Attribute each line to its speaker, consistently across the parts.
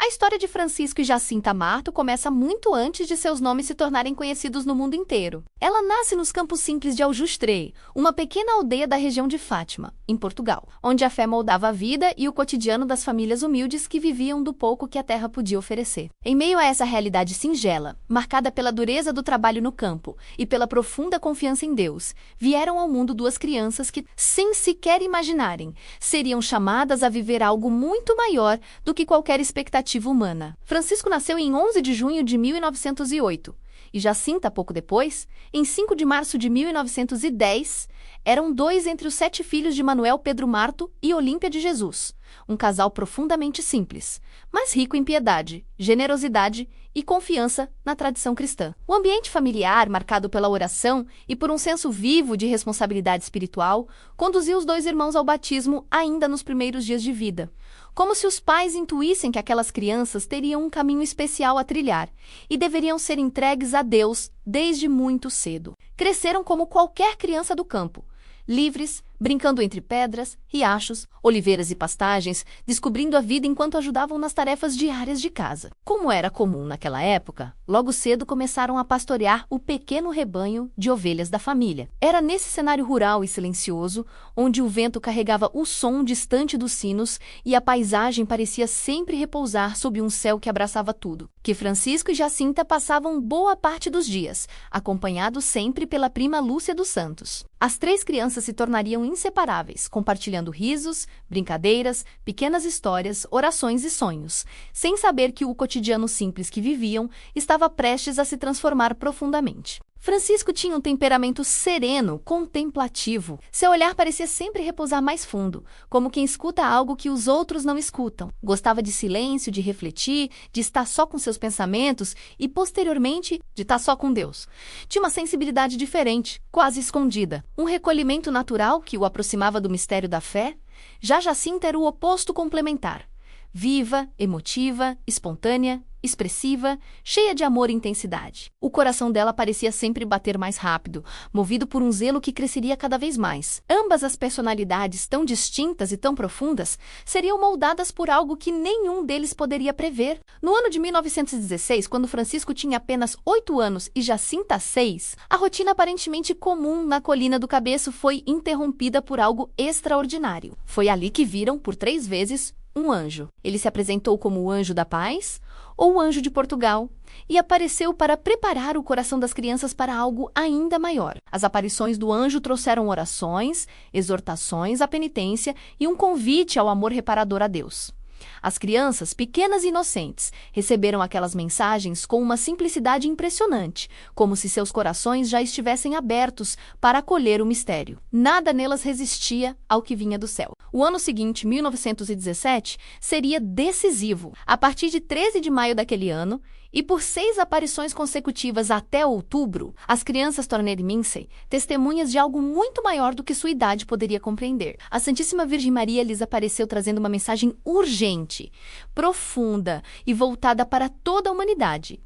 Speaker 1: A história de Francisco e Jacinta Marto começa muito antes de seus nomes se tornarem conhecidos no mundo inteiro. Ela nasce nos Campos Simples de Aljustrei, uma pequena aldeia da região de Fátima, em Portugal, onde a fé moldava a vida e o cotidiano das famílias humildes que viviam do pouco que a terra podia oferecer. Em meio a essa realidade singela, marcada pela dureza do trabalho no campo e pela profunda confiança em Deus, vieram ao mundo duas crianças que, sem sequer imaginarem, seriam chamadas a viver algo muito maior do que qualquer expectativa humana. Francisco nasceu em 11 de junho de 1908 e Jacinta, pouco depois, em 5 de março de 1910, eram dois entre os 7 filhos de Manuel Pedro Marto e Olímpia de Jesus, um casal profundamente simples, mas rico em piedade, generosidade e confiança na tradição cristã. O ambiente familiar, marcado pela oração e por um senso vivo de responsabilidade espiritual, conduziu os dois irmãos ao batismo ainda nos primeiros dias de vida, como se os pais intuíssem que aquelas crianças teriam um caminho especial a trilhar e deveriam ser entregues a Deus desde muito cedo. Cresceram como qualquer criança do campo, livres, brincando entre pedras, riachos, oliveiras e pastagens, descobrindo a vida enquanto ajudavam nas tarefas diárias de casa. Como era comum naquela época, logo cedo começaram a pastorear o pequeno rebanho de ovelhas da família. Era nesse cenário rural e silencioso, onde o vento carregava o som distante dos sinos e a paisagem parecia sempre repousar sob um céu que abraçava tudo, que Francisco e Jacinta passavam boa parte dos dias, acompanhados sempre pela prima Lúcia dos Santos. As 3 crianças se tornariam inseparáveis, compartilhando risos, brincadeiras, pequenas histórias, orações e sonhos, sem saber que o cotidiano simples que viviam estava prestes a se transformar profundamente. Francisco tinha um temperamento sereno, contemplativo. Seu olhar parecia sempre repousar mais fundo, como quem escuta algo que os outros não escutam. Gostava de silêncio, de refletir, de estar só com seus pensamentos e, posteriormente, de estar só com Deus. Tinha uma sensibilidade diferente, quase escondida. Um recolhimento natural que o aproximava do mistério da fé. Já Jacinta era o oposto complementar. Viva, emotiva, espontânea, expressiva, cheia de amor e intensidade. O coração dela parecia sempre bater mais rápido, movido por um zelo que cresceria cada vez mais. Ambas as personalidades, tão distintas e tão profundas, seriam moldadas por algo que nenhum deles poderia prever. No ano de 1916, quando Francisco tinha apenas 8 anos e Jacinta 6, a rotina aparentemente comum na colina do Cabeço foi interrompida por algo extraordinário. Foi ali que viram, por 3 vezes, um anjo. Ele se apresentou como o anjo da paz ou o anjo de Portugal e apareceu para preparar o coração das crianças para algo ainda maior. As aparições do anjo trouxeram orações, exortações à penitência e um convite ao amor reparador a Deus. As crianças, pequenas e inocentes, receberam aquelas mensagens com uma simplicidade impressionante, como se seus corações já estivessem abertos para acolher o mistério. Nada nelas resistia ao que vinha do céu. O ano seguinte, 1917, seria decisivo. A partir de 13 de maio daquele ano, e por 6 aparições consecutivas até outubro, as crianças tornaram-se testemunhas de algo muito maior do que sua idade poderia compreender. A Santíssima Virgem Maria lhes apareceu trazendo uma mensagem urgente, profunda e voltada para toda a humanidade.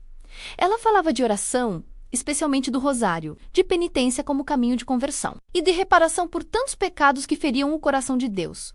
Speaker 1: Ela falava de oração, especialmente do rosário, de penitência como caminho de conversão, e de reparação por tantos pecados que feriam o coração de Deus.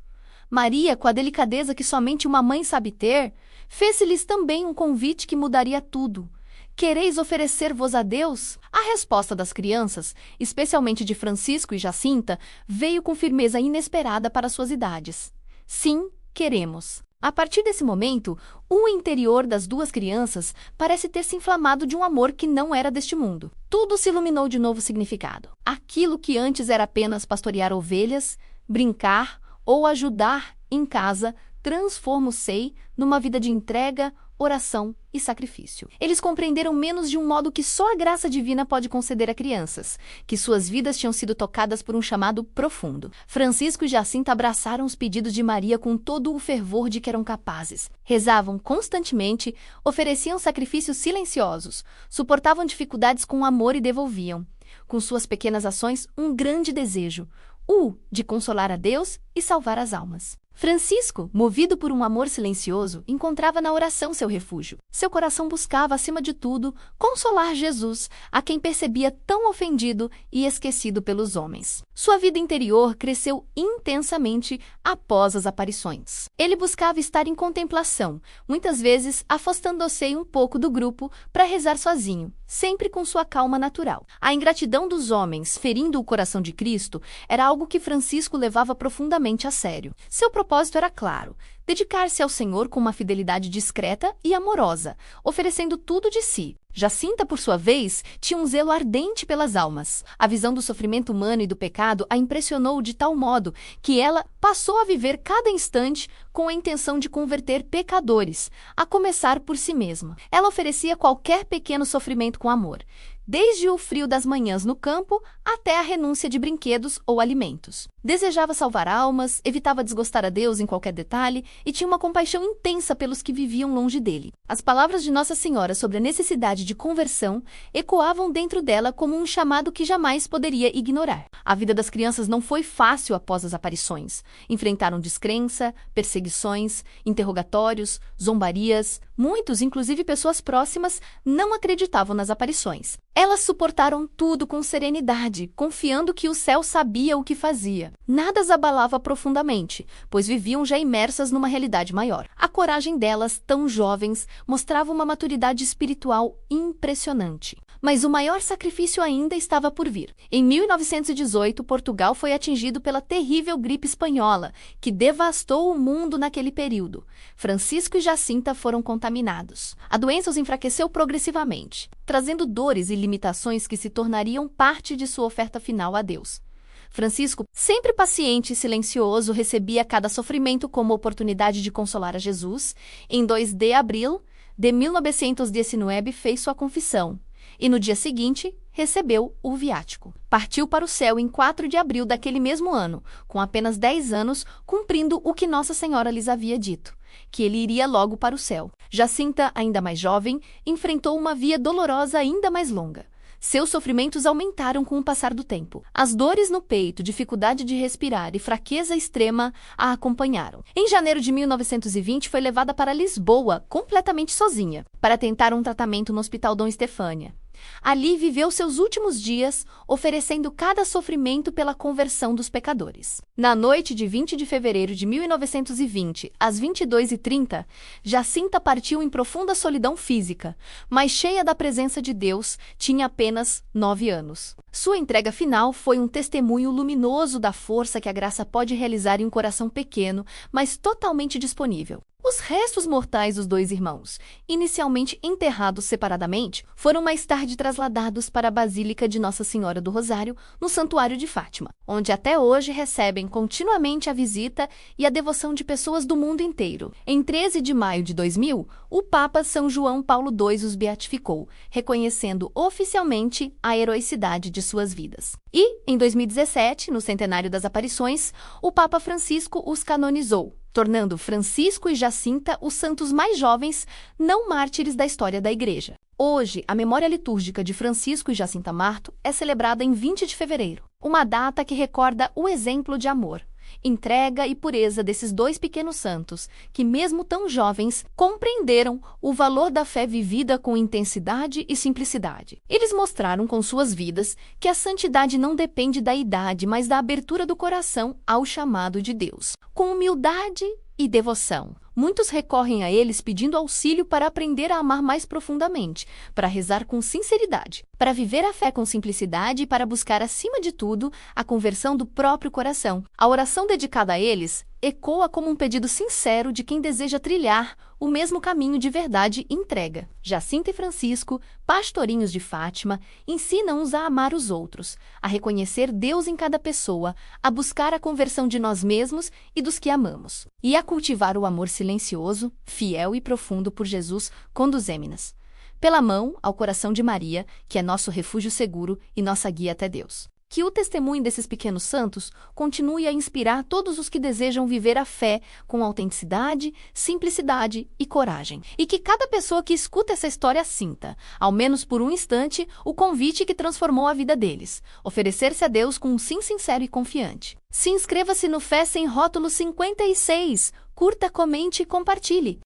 Speaker 1: Maria, com a delicadeza que somente uma mãe sabe ter, fez-lhes também um convite que mudaria tudo. Quereis oferecer-vos a Deus? A resposta das crianças, especialmente de Francisco e Jacinta, veio com firmeza inesperada para suas idades. Sim, queremos. A partir desse momento, o interior das 2 crianças parece ter se inflamado de um amor que não era deste mundo. Tudo se iluminou de novo significado. Aquilo que antes era apenas pastorear ovelhas, brincar ou ajudar em casa, transformou-se numa vida de entrega, oração e sacrifício. Eles compreenderam menos de um modo que só a graça divina pode conceder a crianças, que suas vidas tinham sido tocadas por um chamado profundo. Francisco e Jacinta abraçaram os pedidos de Maria com todo o fervor de que eram capazes. Rezavam constantemente, ofereciam sacrifícios silenciosos, suportavam dificuldades com amor e devolviam, com suas pequenas ações, um grande desejo, o de consolar a Deus e salvar as almas. Francisco, movido por um amor silencioso, encontrava na oração seu refúgio. Seu coração buscava, acima de tudo, consolar Jesus, a quem percebia tão ofendido e esquecido pelos homens. Sua vida interior cresceu intensamente após as aparições. Ele buscava estar em contemplação, muitas vezes afastando-se um pouco do grupo para rezar sozinho, sempre com sua calma natural. A ingratidão dos homens, ferindo o coração de Cristo, era algo que Francisco levava profundamente a sério. Seu propósito era claro: dedicar-se ao Senhor com uma fidelidade discreta e amorosa, oferecendo tudo de si. Jacinta, por sua vez, tinha um zelo ardente pelas almas. A visão do sofrimento humano e do pecado a impressionou de tal modo que ela passou a viver cada instante com a intenção de converter pecadores, a começar por si mesma. Ela oferecia qualquer pequeno sofrimento com amor, desde o frio das manhãs no campo até a renúncia de brinquedos ou alimentos. Desejava salvar almas, evitava desgostar a Deus em qualquer detalhe e tinha uma compaixão intensa pelos que viviam longe dele. As palavras de Nossa Senhora sobre a necessidade de conversão ecoavam dentro dela como um chamado que jamais poderia ignorar. A vida das crianças não foi fácil após as aparições. Enfrentaram descrença, perseguições, interrogatórios, zombarias. Muitos, inclusive pessoas próximas, não acreditavam nas aparições. Elas suportaram tudo com serenidade, confiando que o céu sabia o que fazia. Nada as abalava profundamente, pois viviam já imersas numa realidade maior. A coragem delas, tão jovens, mostrava uma maturidade espiritual impressionante. Mas o maior sacrifício ainda estava por vir. Em 1918, Portugal foi atingido pela terrível gripe espanhola, que devastou o mundo naquele período. Francisco e Jacinta foram contaminados. A doença os enfraqueceu progressivamente, trazendo dores e limitações que se tornariam parte de sua oferta final a Deus. Francisco, sempre paciente e silencioso, recebia cada sofrimento como oportunidade de consolar a Jesus. Em 2 de abril de 1919, fez sua confissão e, no dia seguinte, recebeu o viático. Partiu para o céu em 4 de abril daquele mesmo ano, com apenas 10 anos, cumprindo o que Nossa Senhora lhes havia dito, que ele iria logo para o céu. Jacinta, ainda mais jovem, enfrentou uma via dolorosa ainda mais longa. Seus sofrimentos aumentaram com o passar do tempo. As dores no peito, dificuldade de respirar e fraqueza extrema a acompanharam. Em janeiro de 1920, foi levada para Lisboa, completamente sozinha, para tentar um tratamento no Hospital Dom Estefânia. Ali viveu seus últimos dias, oferecendo cada sofrimento pela conversão dos pecadores. Na noite de 20 de fevereiro de 1920, às 22h30, Jacinta partiu em profunda solidão física, mas cheia da presença de Deus, tinha apenas 9 anos. Sua entrega final foi um testemunho luminoso da força que a graça pode realizar em um coração pequeno, mas totalmente disponível. Os restos mortais dos 2 irmãos, inicialmente enterrados separadamente, foram mais tarde trasladados para a Basílica de Nossa Senhora do Rosário, no Santuário de Fátima, onde até hoje recebem continuamente a visita e a devoção de pessoas do mundo inteiro. Em 13 de maio de 2000, o Papa São João Paulo II os beatificou, reconhecendo oficialmente a heroicidade de suas vidas. E, em 2017, no centenário das aparições, o Papa Francisco os canonizou, tornando Francisco e Jacinta os santos mais jovens não mártires da história da Igreja. Hoje, a memória litúrgica de Francisco e Jacinta Marto é celebrada em 20 de fevereiro, uma data que recorda o exemplo de amor, entrega e pureza desses 2 pequenos santos, que mesmo tão jovens, compreenderam o valor da fé vivida com intensidade e simplicidade. Eles mostraram com suas vidas que a santidade não depende da idade, mas da abertura do coração ao chamado de Deus. Com humildade e devoção, muitos recorrem a eles pedindo auxílio para aprender a amar mais profundamente, para rezar com sinceridade, para viver a fé com simplicidade e para buscar, acima de tudo, a conversão do próprio coração. A oração dedicada a eles ecoa como um pedido sincero de quem deseja trilhar o mesmo caminho de verdade e entrega. Jacinta e Francisco, pastorinhos de Fátima, ensinam-nos a amar os outros, a reconhecer Deus em cada pessoa, a buscar a conversão de nós mesmos e dos que amamos, e a cultivar o amor silencioso, fiel e profundo por Jesus conduzemo-nas, pela mão ao coração de Maria, que é nosso refúgio seguro e nossa guia até Deus. Que o testemunho desses pequenos santos continue a inspirar todos os que desejam viver a fé com autenticidade, simplicidade e coragem. E que cada pessoa que escuta essa história sinta, ao menos por um instante, o convite que transformou a vida deles: oferecer-se a Deus com um sim sincero e confiante. Se inscreva-se no Fé Sem Rótulos 56, curta, comente e compartilhe.